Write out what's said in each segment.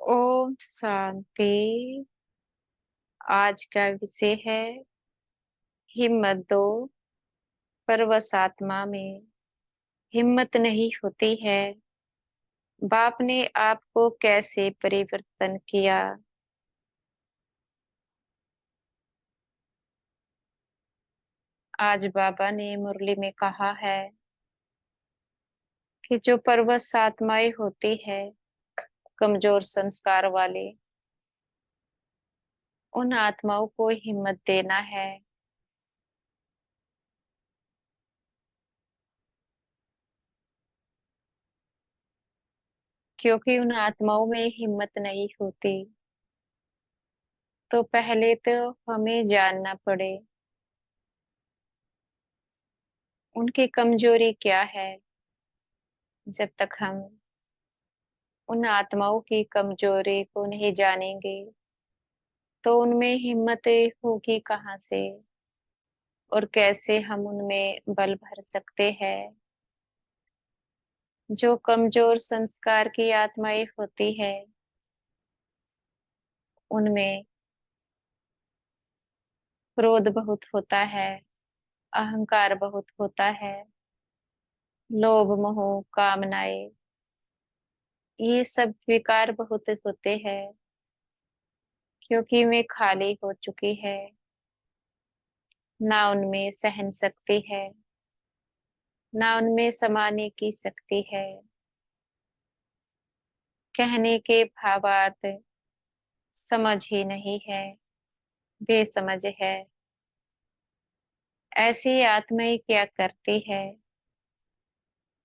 ओम शांति। आज का विषय है हिम्मत दो। परवश आत्मा में हिम्मत नहीं होती है। बाप ने आपको कैसे परिवर्तन किया। आज बाबा ने मुरली में कहा है कि जो परवश आत्माएं होती है, कमजोर संस्कार वाले, उन आत्माओं को हिम्मत देना है। क्योंकि उन आत्माओं में हिम्मत नहीं होती, तो पहले तो हमें जानना पड़े उनकी कमजोरी क्या है। जब तक हम उन आत्माओं की कमजोरी को नहीं जानेंगे, तो उनमें हिम्मत होगी कहाँ से, और कैसे हम उनमें बल भर सकते हैं। जो कमजोर संस्कार की आत्माएं होती है, उनमें क्रोध बहुत होता है, अहंकार बहुत होता है, लोभ मोह कामनाएं, ये सब विकार बहुत होते हैं। क्योंकि वे खाली हो चुकी है, ना उनमें सहन शक्ति है, ना उनमें समाने की शक्ति है। कहने के भावार्थ समझ ही नहीं है, बेसमझ है। ऐसी आत्माएं क्या करती है,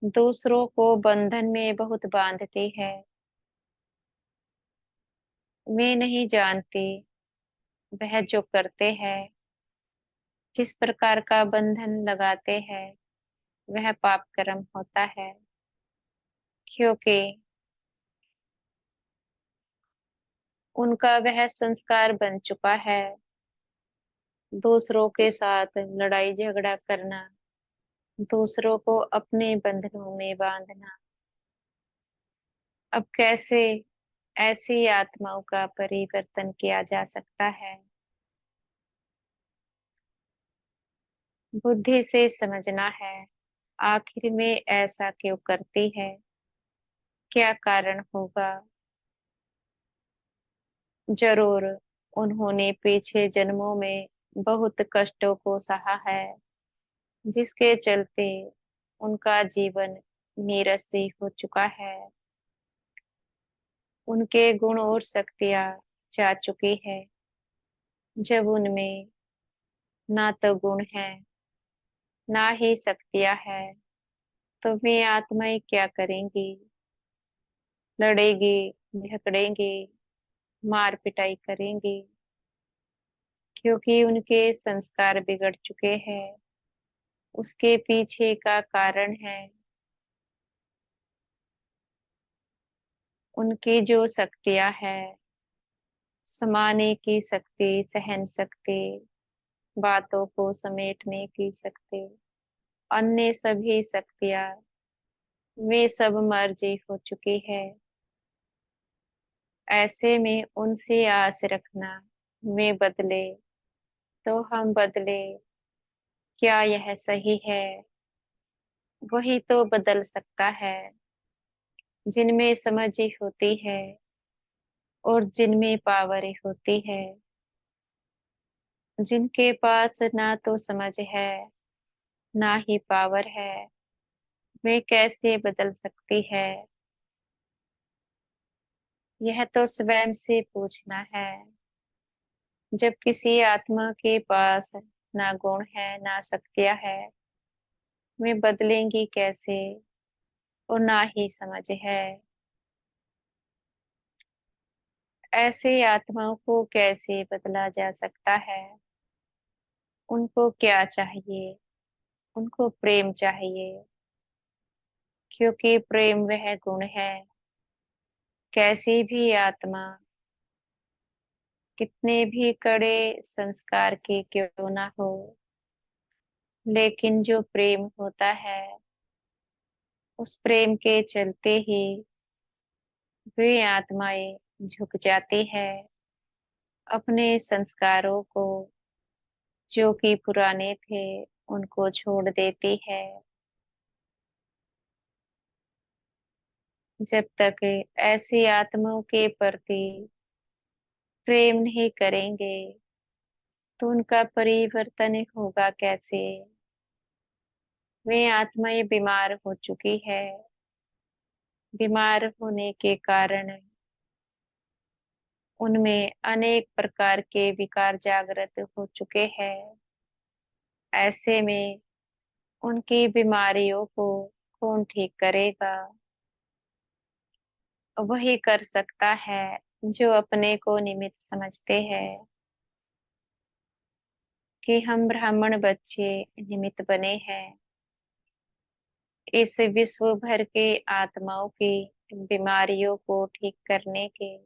दूसरों को बंधन में बहुत बांधती है। वे नहीं जानती वह जो करते हैं, जिस प्रकार का बंधन लगाते हैं, वह पाप कर्म होता है। क्योंकि उनका वह संस्कार बन चुका है, दूसरों के साथ लड़ाई झगड़ा करना, दूसरों को अपने बंधनों में बांधना। अब कैसे ऐसी आत्माओं का परिवर्तन किया जा सकता है। बुद्धि से समझना है, आखिर में ऐसा क्यों करती है, क्या कारण होगा। जरूर उन्होंने पीछे जन्मों में बहुत कष्टों को सहा है, जिसके चलते उनका जीवन नीरस ही हो चुका है। उनके गुण और शक्तियां जा चुकी है। जब उनमें ना तो गुण है, ना ही शक्तियां है, तो वे आत्माएं क्या करेंगी। लड़ेगी, झगड़ेंगी, मार पिटाई करेंगी। क्योंकि उनके संस्कार बिगड़ चुके हैं। उसके पीछे का कारण है उनकी जो शक्तियां है, समाने की शक्ति, सहन शक्ति, बातों को समेटने की शक्ति, अन्य सभी शक्तियां, वे सब मर्जी हो चुकी है। ऐसे में उनसे आस रखना वे बदले तो हम बदले, क्या यह सही है। वही तो बदल सकता है जिनमें समझ ही होती है और जिनमें पावर ही होती है। जिनके पास ना तो समझ है, ना ही पावर है, वे कैसे बदल सकती है। यह तो स्वयं से पूछना है। जब किसी आत्मा के पास ना गुण है, ना शक्तियां है, वे बदलेंगी कैसे, और ना ही समझ है। ऐसे आत्माओं को कैसे बदला जा सकता है। उनको क्या चाहिए, उनको प्रेम चाहिए। क्योंकि प्रेम वह गुण है। कैसी भी आत्मा कितने भी कड़े संस्कार की क्यों ना हो, लेकिन जो प्रेम होता है, उस प्रेम के चलते ही वे आत्माएं झुक जाती है, अपने संस्कारों को जो कि पुराने थे उनको छोड़ देती है। जब तक ऐसी आत्माओं के प्रति प्रेम नहीं करेंगे तो उनका परिवर्तन होगा कैसे। वे आत्माएं बीमार हो चुकी है, बीमार होने के कारण उनमें अनेक प्रकार के विकार जागृत हो चुके हैं। ऐसे में उनकी बीमारियों को कौन ठीक करेगा। वही कर सकता है जो अपने को निमित्त समझते हैं कि हम ब्राह्मण बच्चे निमित्त बने हैं इस विश्व भर के आत्माओं की बीमारियों को ठीक करने के।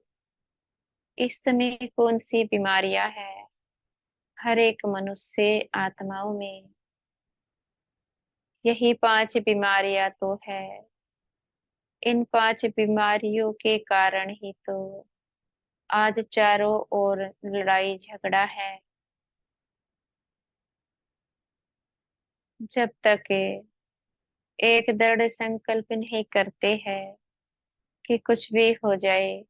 इस समय कौन सी बीमारियां हैं हर एक मनुष्य आत्माओं में। यही 5 बीमारियां तो है। इन 5 बीमारियों के कारण ही तो आज चारों ओर लड़ाई झगड़ा है। जब तक एक दृढ़ संकल्प नहीं करते हैं कि कुछ भी हो जाए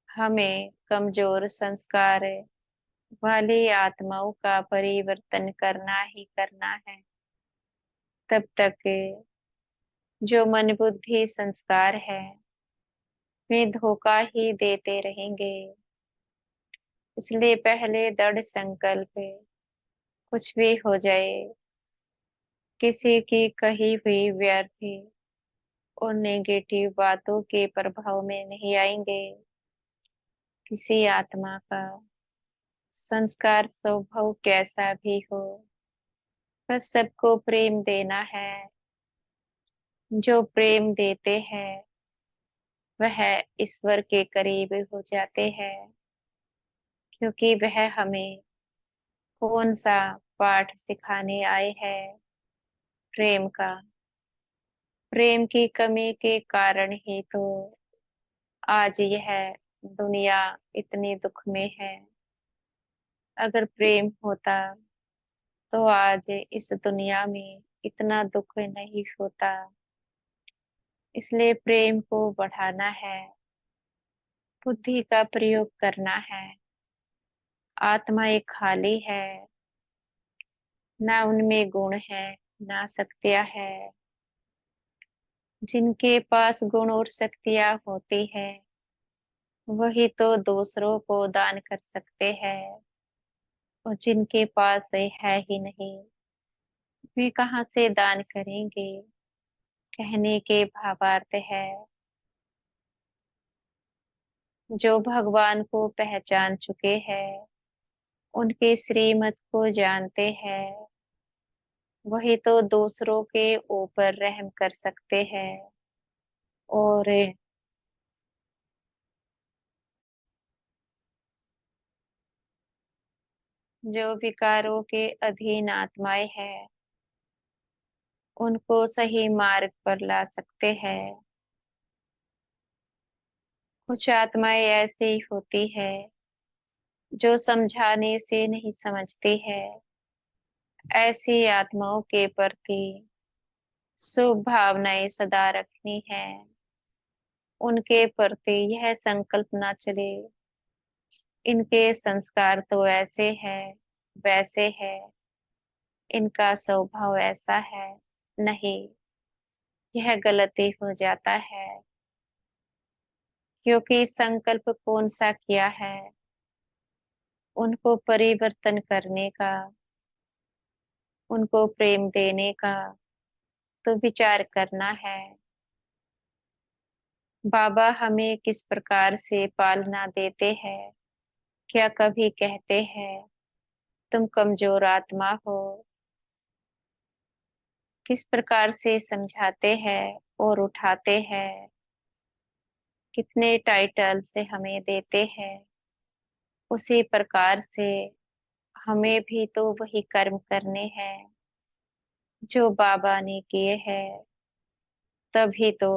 हमें कमजोर संस्कार वाली आत्माओं का परिवर्तन करना ही करना है, तब तक जो मन बुद्धि संस्कार है वे धोखा ही देते रहेंगे। इसलिए पहले दृढ़ संकल्प, कुछ भी हो जाए किसी की कही हुई व्यर्थ और नेगेटिव बातों के प्रभाव में नहीं आएंगे। किसी आत्मा का संस्कार स्वभाव कैसा भी हो, बस सबको प्रेम देना है। जो प्रेम देते हैं वह ईश्वर के करीब हो जाते हैं, क्योंकि वह हमें कौन सा पाठ सिखाने आए हैं, प्रेम का। प्रेम की कमी के कारण ही तो आज यह दुनिया इतनी दुख में है। अगर प्रेम होता तो आज इस दुनिया में इतना दुख नहीं होता। इसलिए प्रेम को बढ़ाना है, बुद्धि का प्रयोग करना है। आत्माएं खाली है, ना उनमें गुण है ना शक्तियां है। जिनके पास गुण और शक्तियां होती है वही तो दूसरों को दान कर सकते हैं, और जिनके पास है ही नहीं वे कहाँ से दान करेंगे। कहने के भावार्थ है जो भगवान को पहचान चुके हैं, उनके श्रीमत को जानते हैं, वही तो दूसरों के ऊपर रहम कर सकते हैं। और जो विकारों के अधीन आत्माएं हैं उनको सही मार्ग पर ला सकते हैं। कुछ आत्माएं ऐसी होती है जो समझाने से नहीं समझती है। ऐसी आत्माओं के प्रति शुभ भावनाएं सदा रखनी है। उनके प्रति यह संकल्प ना चले इनके संस्कार तो ऐसे हैं वैसे है, इनका स्वभाव ऐसा है। नहीं, यह गलती हो जाता है, क्योंकि संकल्प कौन सा किया है उनको परिवर्तन करने का, उनको प्रेम देने का तो विचार करना है। बाबा हमें किस प्रकार से पालना देते हैं, क्या कभी कहते हैं तुम कमजोर आत्मा हो। किस प्रकार से समझाते हैं और उठाते हैं, कितने टाइटल से हमें देते हैं। उसी प्रकार से हमें भी तो वही कर्म करने हैं जो बाबा ने किए हैं। तभी तो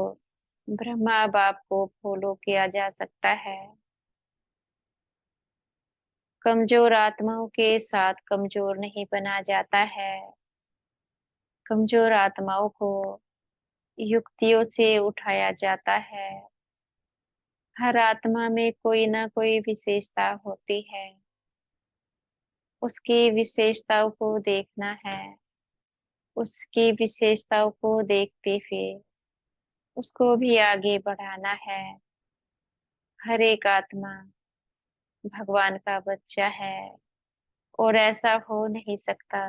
ब्रह्मा बाप को फॉलो किया जा सकता है। कमजोर आत्माओं के साथ कमजोर नहीं बना जाता है। कमजोर आत्माओं को युक्तियों से उठाया जाता है। हर आत्मा में कोई ना कोई विशेषता होती है। उसकी विशेषताओं को देखना है। उसकी विशेषताओं को देखते हुए उसको भी आगे बढ़ाना है। हर एक आत्मा भगवान का बच्चा है और ऐसा हो नहीं सकता।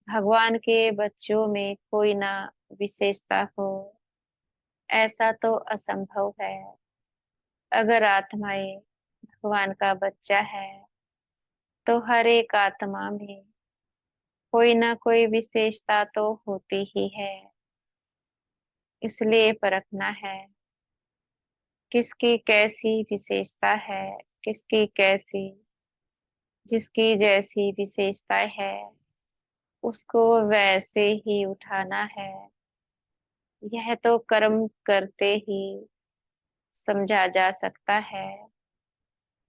भगवान के बच्चों में कोई ना विशेषता हो, ऐसा तो असंभव है। अगर आत्माएं भगवान का बच्चा है तो हर एक आत्मा में कोई ना कोई विशेषता तो होती ही है। इसलिए परखना है किसकी कैसी विशेषता है, किसकी कैसी, जिसकी जैसी विशेषता है उसको वैसे ही उठाना है। यह तो कर्म करते ही समझा जा सकता है।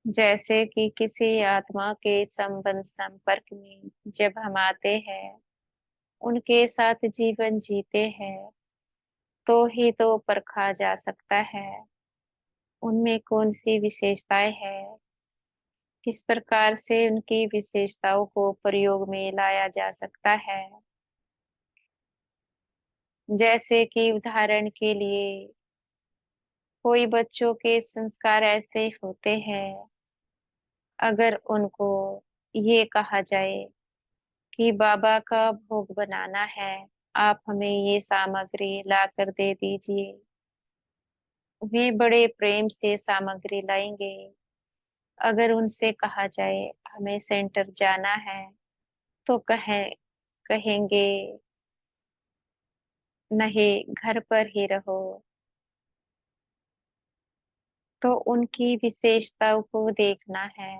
जैसे कि किसी आत्मा के संबंध संपर्क में जब हम आते हैं, उनके साथ जीवन जीते हैं, तो ही तो परखा जा सकता है उनमें कौन सी विशेषताएं हैं, किस प्रकार से उनकी विशेषताओं को प्रयोग में लाया जा सकता है। जैसे कि उदाहरण के लिए कोई बच्चों के संस्कार ऐसे होते हैं, अगर उनको ये कहा जाए कि बाबा का भोग बनाना है, आप हमें ये सामग्री ला कर दे दीजिए, वे बड़े प्रेम से सामग्री लाएंगे। अगर उनसे कहा जाए हमें सेंटर जाना है तो कहेंगे नहीं, घर पर ही रहो। तो उनकी विशेषताओं को देखना है।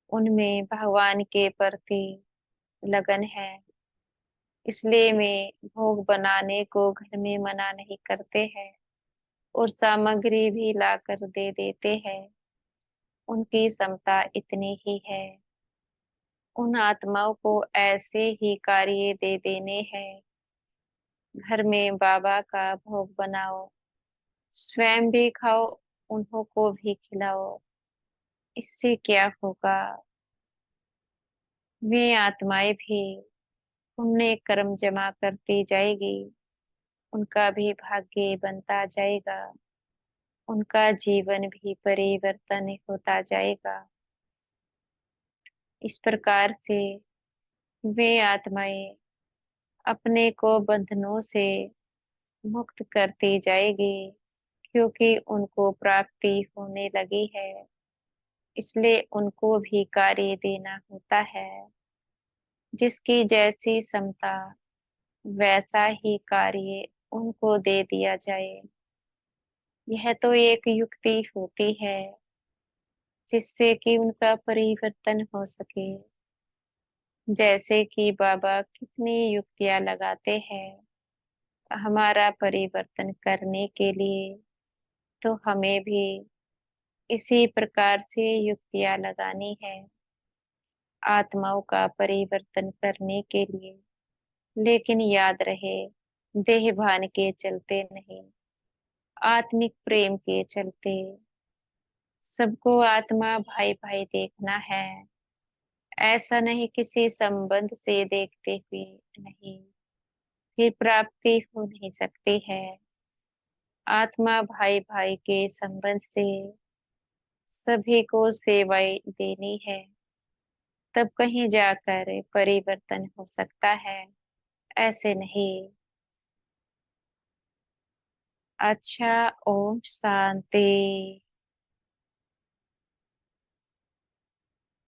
उनमें भगवान के प्रति लगन है, इसलिए वे भोग बनाने को घर में मना नहीं करते हैं और सामग्री भी ला कर दे देते हैं। उनकी क्षमता इतनी ही है। उन आत्माओं को ऐसे ही कार्य दे देने हैं। घर में बाबा का भोग बनाओ, स्वयं भी खाओ, उन्हों को भी खिलाओ। इससे क्या होगा? वे आत्माएं भी पुण्य कर्म जमा करती जाएगी, उनका भी भाग्य बनता जाएगा, उनका जीवन भी परिवर्तन होता जाएगा। इस प्रकार से वे आत्माएं अपने को बंधनों से मुक्त करती जाएगी, क्योंकि उनको प्राप्ति होने लगी है। इसलिए उनको भी कार्य देना होता है। जिसकी जैसी क्षमता वैसा ही कार्य उनको दे दिया जाए। यह तो एक युक्ति होती है जिससे कि उनका परिवर्तन हो सके। जैसे कि बाबा कितनी युक्तियां लगाते हैं हमारा परिवर्तन करने के लिए, तो हमें भी इसी प्रकार से युक्तियां लगानी है आत्माओं का परिवर्तन करने के लिए। लेकिन याद रहे, देह भान के चलते नहीं, आत्मिक प्रेम के चलते। सबको आत्मा भाई भाई देखना है, ऐसा नहीं किसी संबंध से देखते हुए नहीं, फिर प्राप्ति हो नहीं सकती है। आत्मा भाई भाई के संबंध से सभी को सेवाएं देनी है, तब कहीं जाकर परिवर्तन हो सकता है, ऐसे नहीं। अच्छा, ओम शांति।